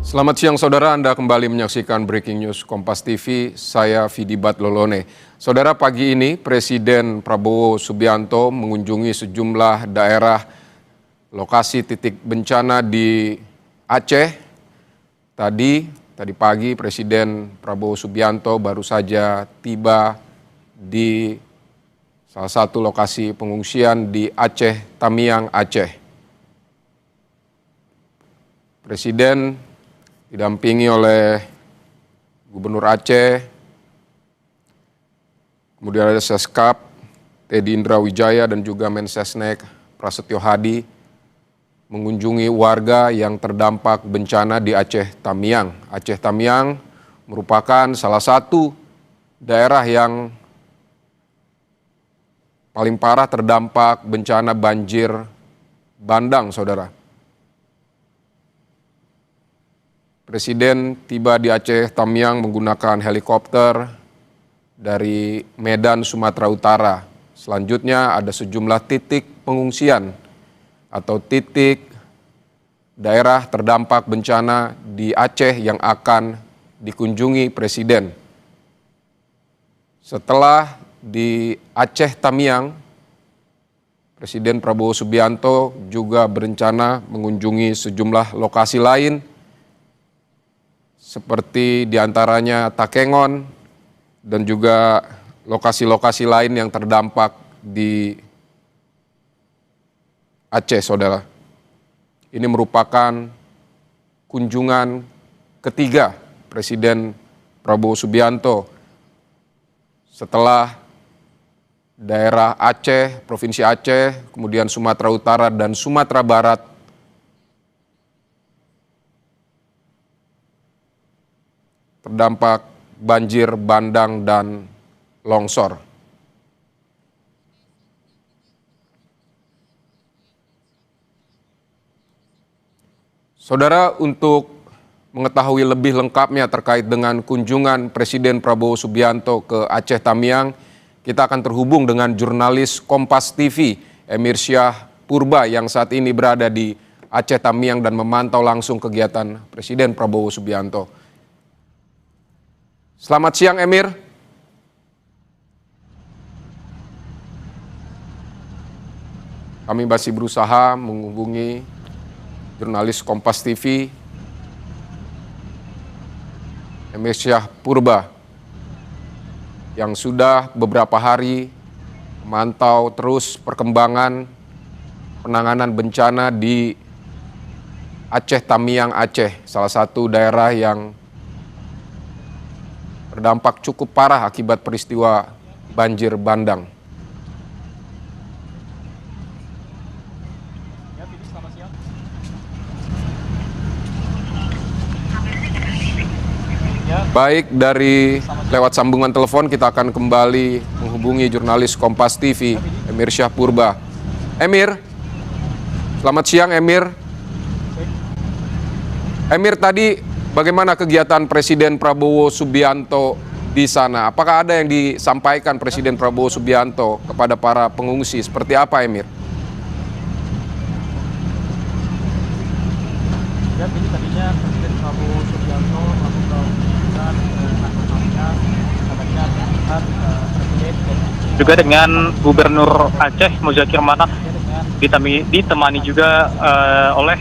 Selamat siang saudara, Anda kembali menyaksikan Breaking News Kompas TV, saya Vidi Batlolone. Saudara, pagi ini Presiden Prabowo Subianto mengunjungi sejumlah daerah lokasi titik bencana di Aceh. Tadi pagi Presiden Prabowo Subianto baru saja tiba di salah satu lokasi pengungsian di Aceh, Tamiang, Aceh. Presiden didampingi oleh Gubernur Aceh, kemudian ada Seskap, Teddy Indra Wijaya dan juga Mensesnek Prasetyo Hadi mengunjungi warga yang terdampak bencana di Aceh Tamiang. Aceh Tamiang merupakan salah satu daerah yang paling parah terdampak bencana banjir bandang, saudara. Presiden tiba di Aceh Tamiang menggunakan helikopter dari Medan, Sumatera Utara. Selanjutnya ada sejumlah titik pengungsian atau titik daerah terdampak bencana di Aceh yang akan dikunjungi Presiden. Setelah di Aceh Tamiang, Presiden Prabowo Subianto juga berencana mengunjungi sejumlah lokasi lain seperti diantaranya Takengon dan juga lokasi-lokasi lain yang terdampak di Aceh, saudara. Ini merupakan kunjungan ketiga Presiden Prabowo Subianto setelah daerah Aceh, Provinsi Aceh, kemudian Sumatera Utara dan Sumatera Barat terdampak banjir bandang dan longsor. Saudara, untuk mengetahui lebih lengkapnya terkait dengan kunjungan Presiden Prabowo Subianto ke Aceh Tamiang, kita akan terhubung dengan jurnalis Kompas TV, Emir Syah Purba yang saat ini berada di Aceh Tamiang dan memantau langsung kegiatan Presiden Prabowo Subianto. Selamat siang, Emir. Kami masih berusaha menghubungi jurnalis Kompas TV, Emir Syah Purba, yang sudah beberapa hari memantau terus perkembangan penanganan bencana di Aceh Tamiang, Aceh, salah satu daerah yang terdampak cukup parah akibat peristiwa banjir bandang. Baik, dari lewat sambungan telepon kita akan kembali menghubungi jurnalis Kompas TV, Emir Syah Purba. Emir, selamat siang Emir. Emir, tadi bagaimana kegiatan Presiden Prabowo Subianto di sana? Apakah ada yang disampaikan Presiden Prabowo Subianto kepada para pengungsi? Seperti apa, Emir? Ya, jadi tadinya Presiden Prabowo Subianto melakukan kunjungan ke Aceh Tamiang, katanya terlihat Presiden juga dengan Gubernur Aceh Muzakir Manaf ditemani juga oleh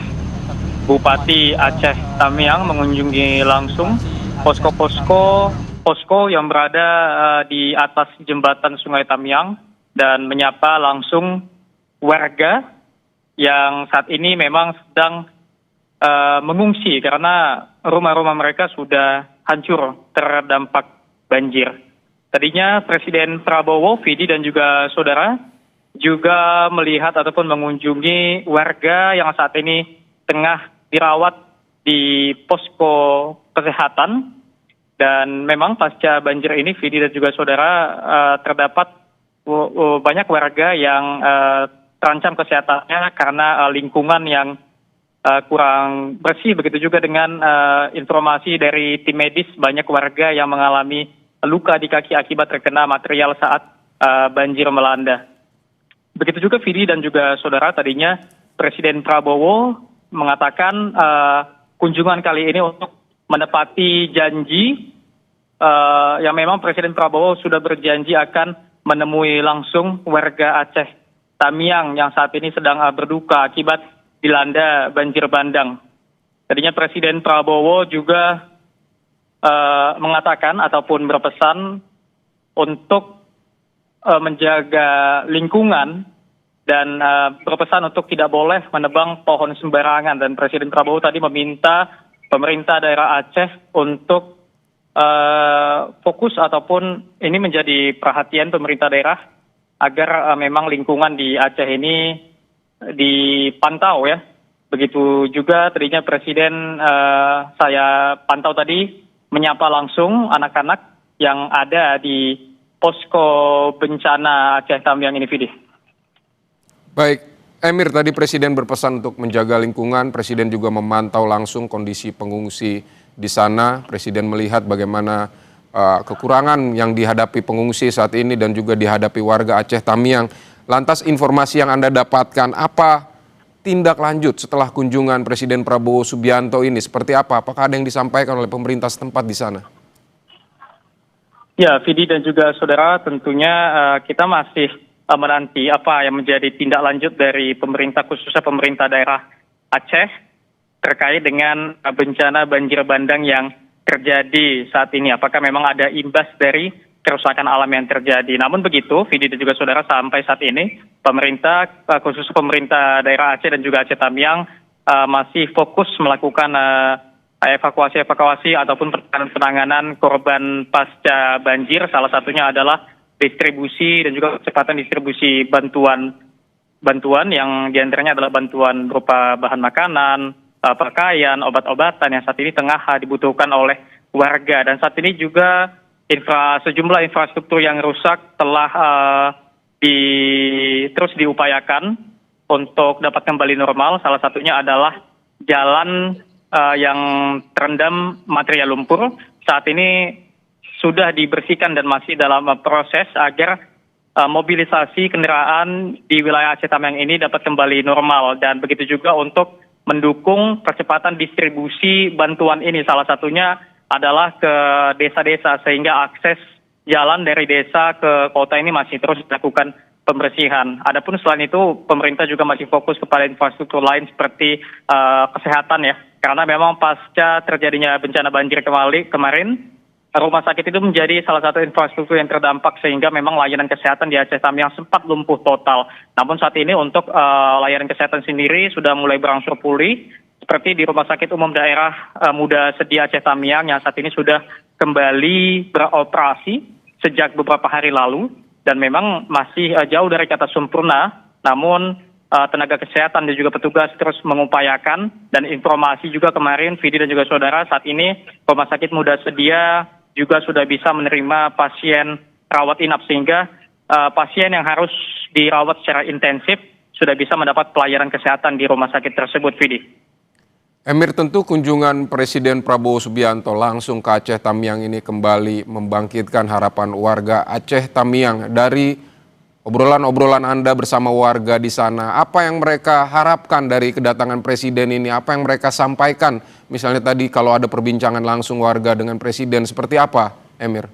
Bupati Aceh Tamiang mengunjungi langsung posko yang berada di atas jembatan Sungai Tamiang dan menyapa langsung warga yang saat ini memang sedang mengungsi karena rumah-rumah mereka sudah hancur terdampak banjir. Tadinya Presiden Prabowo, Vidi dan juga saudara juga melihat ataupun mengunjungi warga yang saat ini tengah dirawat di posko kesehatan, dan memang pasca banjir ini Vidi dan juga saudara terdapat banyak warga yang terancam kesehatannya karena lingkungan yang kurang bersih. Begitu juga dengan informasi dari tim medis, banyak warga yang mengalami luka di kaki akibat terkena material saat banjir melanda. Begitu juga Vidi dan juga saudara, tadinya Presiden Prabowo mengatakan kunjungan kali ini untuk menepati janji yang memang Presiden Prabowo sudah berjanji akan menemui langsung warga Aceh Tamiang yang saat ini sedang berduka akibat dilanda banjir bandang. Tadinya Presiden Prabowo juga mengatakan ataupun berpesan untuk menjaga lingkungan dan berpesan untuk tidak boleh menebang pohon sembarangan. Dan Presiden Prabowo tadi meminta pemerintah daerah Aceh untuk fokus ataupun ini menjadi perhatian pemerintah daerah agar memang lingkungan di Aceh ini dipantau ya. Begitu juga tadinya Presiden saya pantau tadi menyapa langsung anak-anak yang ada di posko bencana Aceh Tamiang ini, Fidi. Baik, Emir, tadi Presiden berpesan untuk menjaga lingkungan, Presiden juga memantau langsung kondisi pengungsi di sana. Presiden melihat bagaimana kekurangan yang dihadapi pengungsi saat ini dan juga dihadapi warga Aceh Tamiang. Lantas informasi yang Anda dapatkan, apa tindak lanjut setelah kunjungan Presiden Prabowo Subianto ini? Seperti apa? Apakah ada yang disampaikan oleh pemerintah setempat di sana? Ya, Vidi dan juga saudara, tentunya kita masih menanti apa yang menjadi tindak lanjut dari pemerintah, khususnya pemerintah daerah Aceh terkait dengan bencana banjir bandang yang terjadi saat ini. Apakah memang ada imbas dari kerusakan alam yang terjadi? Namun begitu, Vidi dan juga saudara, sampai saat ini pemerintah, khusus pemerintah daerah Aceh dan juga Aceh Tamiang masih fokus melakukan evakuasi ataupun penanganan korban pasca banjir. Salah satunya adalah distribusi dan juga kecepatan distribusi bantuan yang diantaranya adalah bantuan berupa bahan makanan, pakaian, obat-obatan yang saat ini tengah dibutuhkan oleh warga. Dan saat ini juga sejumlah infrastruktur yang rusak telah terus diupayakan untuk dapat kembali normal. Salah satunya adalah jalan yang terendam material lumpur. Saat ini sudah dibersihkan dan masih dalam proses agar mobilisasi kendaraan di wilayah Aceh Tamiang ini dapat kembali normal. Dan begitu juga untuk mendukung percepatan distribusi bantuan ini. Salah satunya adalah ke desa-desa, sehingga akses jalan dari desa ke kota ini masih terus dilakukan pembersihan. Adapun selain itu, pemerintah juga masih fokus kepada infrastruktur lain seperti kesehatan ya. Karena memang pasca terjadinya bencana banjir kemarin, rumah sakit itu menjadi salah satu infrastruktur yang terdampak, sehingga memang layanan kesehatan di Aceh Tamiang sempat lumpuh total. Namun saat ini untuk layanan kesehatan sendiri sudah mulai berangsur pulih, seperti di Rumah Sakit Umum Daerah Muda Sedia Aceh Tamiang yang saat ini sudah kembali beroperasi sejak beberapa hari lalu, dan memang masih jauh dari kata sempurna, namun tenaga kesehatan dan juga petugas terus mengupayakan. Dan informasi juga kemarin, Vidi dan juga saudara, saat ini Rumah Sakit Muda Sedia juga sudah bisa menerima pasien rawat inap, sehingga pasien yang harus dirawat secara intensif sudah bisa mendapat pelayanan kesehatan di rumah sakit tersebut, Vidi. Emir, tentu kunjungan Presiden Prabowo Subianto langsung ke Aceh Tamiang ini kembali membangkitkan harapan warga Aceh Tamiang. Dari obrolan-obrolan Anda bersama warga di sana, apa yang mereka harapkan dari kedatangan Presiden ini? Apa yang mereka sampaikan? Misalnya tadi kalau ada perbincangan langsung warga dengan Presiden, seperti apa, Emir?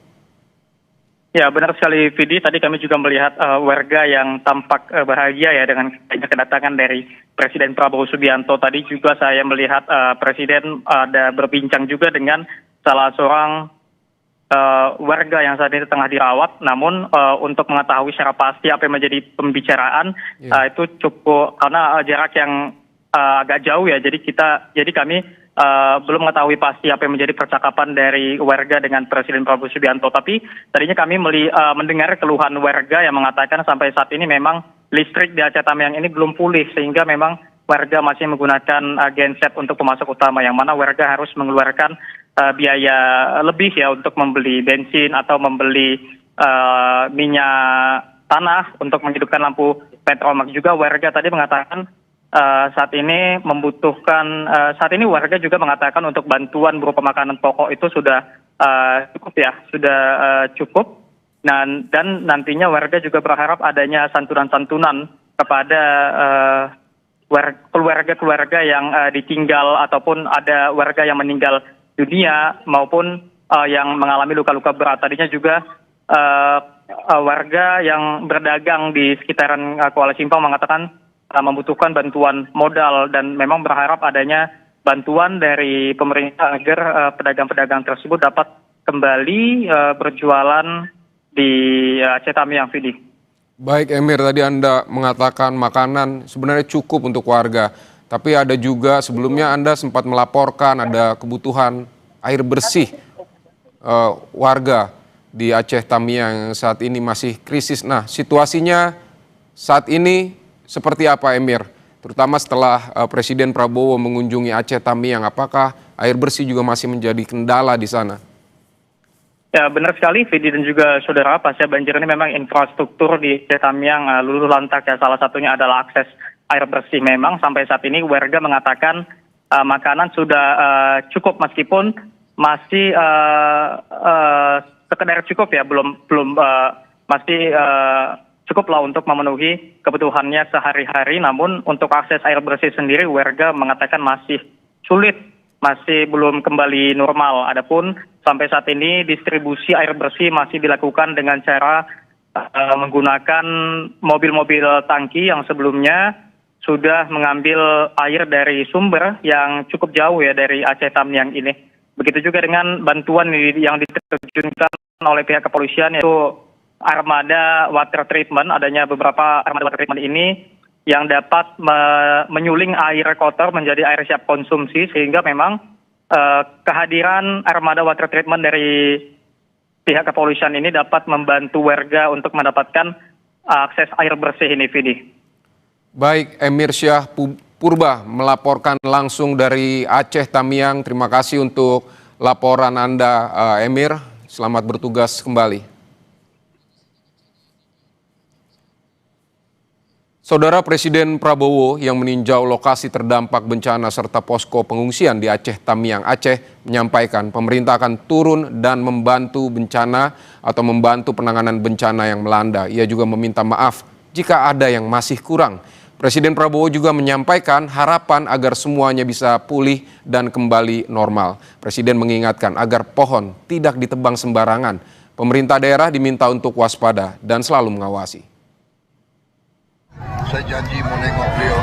Ya, benar sekali, Vidi. Tadi kami juga melihat warga yang tampak bahagia ya dengan kedatangan dari Presiden Prabowo Subianto. Tadi juga saya melihat Presiden ada berbincang juga dengan salah seorang warga yang saat ini tengah dirawat. Namun untuk mengetahui secara pasti apa yang menjadi pembicaraan itu cukup, karena jarak yang agak jauh ya. Jadi kami belum mengetahui pasti apa yang menjadi percakapan dari warga dengan Presiden Prabowo Subianto. Tapi tadinya kami mendengar keluhan warga yang mengatakan sampai saat ini memang listrik di Aceh Tamiang ini belum pulih, sehingga memang warga masih menggunakan genset untuk pemasok utama, yang mana warga harus mengeluarkan biaya lebih ya untuk membeli bensin atau membeli minyak tanah untuk menghidupkan lampu petromak. Juga warga tadi mengatakan saat ini membutuhkan, saat ini warga juga mengatakan untuk bantuan berupa makanan pokok itu sudah cukup ya, sudah cukup. Dan nantinya warga juga berharap adanya santunan-santunan kepada keluarga-keluarga yang ditinggal ataupun ada warga yang meninggal dunia maupun yang mengalami luka-luka berat. Tadinya juga warga yang berdagang di sekitaran Kuala Simpang mengatakan membutuhkan bantuan modal dan memang berharap adanya bantuan dari pemerintah agar pedagang-pedagang tersebut dapat kembali berjualan di Aceh Tamiang, Vidi. Baik Emir, tadi Anda mengatakan makanan sebenarnya cukup untuk warga. Tapi ada juga sebelumnya Anda sempat melaporkan ada kebutuhan air bersih warga di Aceh Tamiang yang saat ini masih krisis. Nah, situasinya saat ini seperti apa Emir? Terutama setelah Presiden Prabowo mengunjungi Aceh Tamiang, apakah air bersih juga masih menjadi kendala di sana? Ya benar sekali, Vidi dan juga saudara, pasca banjir ini memang infrastruktur di Aceh Tamiang luluh lantak ya. Salah satunya adalah akses air bersih. Memang sampai saat ini warga mengatakan makanan sudah cukup meskipun masih sekedar cukup ya, belum masih cukup lah untuk memenuhi kebutuhannya sehari-hari. Namun untuk akses air bersih sendiri warga mengatakan masih sulit, masih belum kembali normal. Adapun sampai saat ini distribusi air bersih masih dilakukan dengan cara menggunakan mobil-mobil tangki yang sebelumnya sudah mengambil air dari sumber yang cukup jauh ya dari Aceh Tamiang ini. Begitu juga dengan bantuan yang diterjunkan oleh pihak kepolisian, yaitu armada water treatment. Adanya beberapa armada water treatment ini yang dapat menyuling air kotor menjadi air siap konsumsi, sehingga memang kehadiran armada water treatment dari pihak kepolisian ini dapat membantu warga untuk mendapatkan akses air bersih ini, Vidi. Baik, Emir Syah Purba melaporkan langsung dari Aceh Tamiang. Terima kasih untuk laporan Anda, Emir. Selamat bertugas kembali. Saudara, Presiden Prabowo yang meninjau lokasi terdampak bencana serta posko pengungsian di Aceh Tamiang, Aceh, menyampaikan pemerintah akan turun dan membantu bencana atau membantu penanganan bencana yang melanda. Ia juga meminta maaf jika ada yang masih kurang. Presiden Prabowo juga menyampaikan harapan agar semuanya bisa pulih dan kembali normal. Presiden mengingatkan agar pohon tidak ditebang sembarangan. Pemerintah daerah diminta untuk waspada dan selalu mengawasi. Saya janji mau nengok beliau.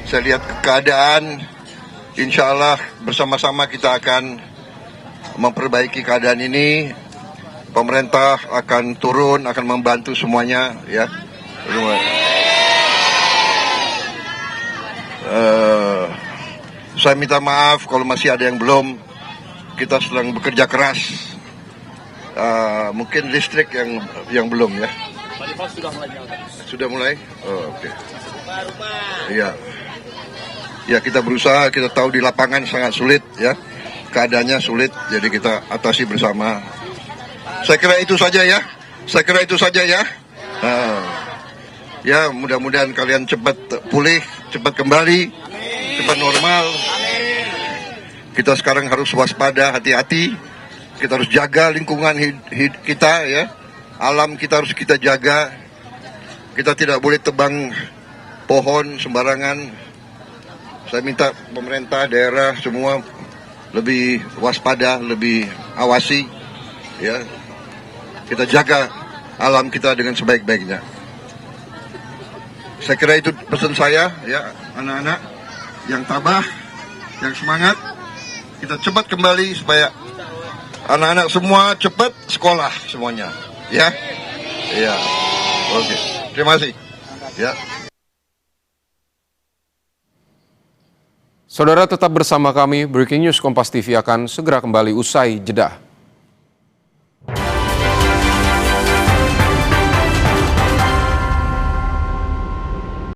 Saya lihat keadaan, insya Allah bersama-sama kita akan memperbaiki keadaan ini. Pemerintah akan turun, akan membantu semuanya, ya. Saya minta maaf kalau masih ada yang belum. Kita sedang bekerja keras. Mungkin listrik yang belum ya. Sudah mulai? Oh, oke. Iya. Ya, kita berusaha, kita tahu di lapangan sangat sulit ya. Keadaannya sulit, jadi kita atasi bersama. Saya kira itu saja ya. Ya, mudah-mudahan kalian cepat pulih, cepat kembali, cepat normal. Kita sekarang harus waspada, hati-hati. Kita harus jaga lingkungan kita ya. Alam kita harus kita jaga. Kita tidak boleh tebang pohon sembarangan. Saya minta pemerintah daerah semua lebih waspada, lebih awasi ya. Kita jaga alam kita dengan sebaik-baiknya. Saya kira itu pesan saya ya, anak-anak yang tabah, yang semangat. Kita cepat kembali supaya anak-anak semua cepat sekolah semuanya. Ya. Iya. Oke. Terima kasih. Ya. Saudara, tetap bersama kami. Breaking News Kompas TV akan segera kembali usai jeda.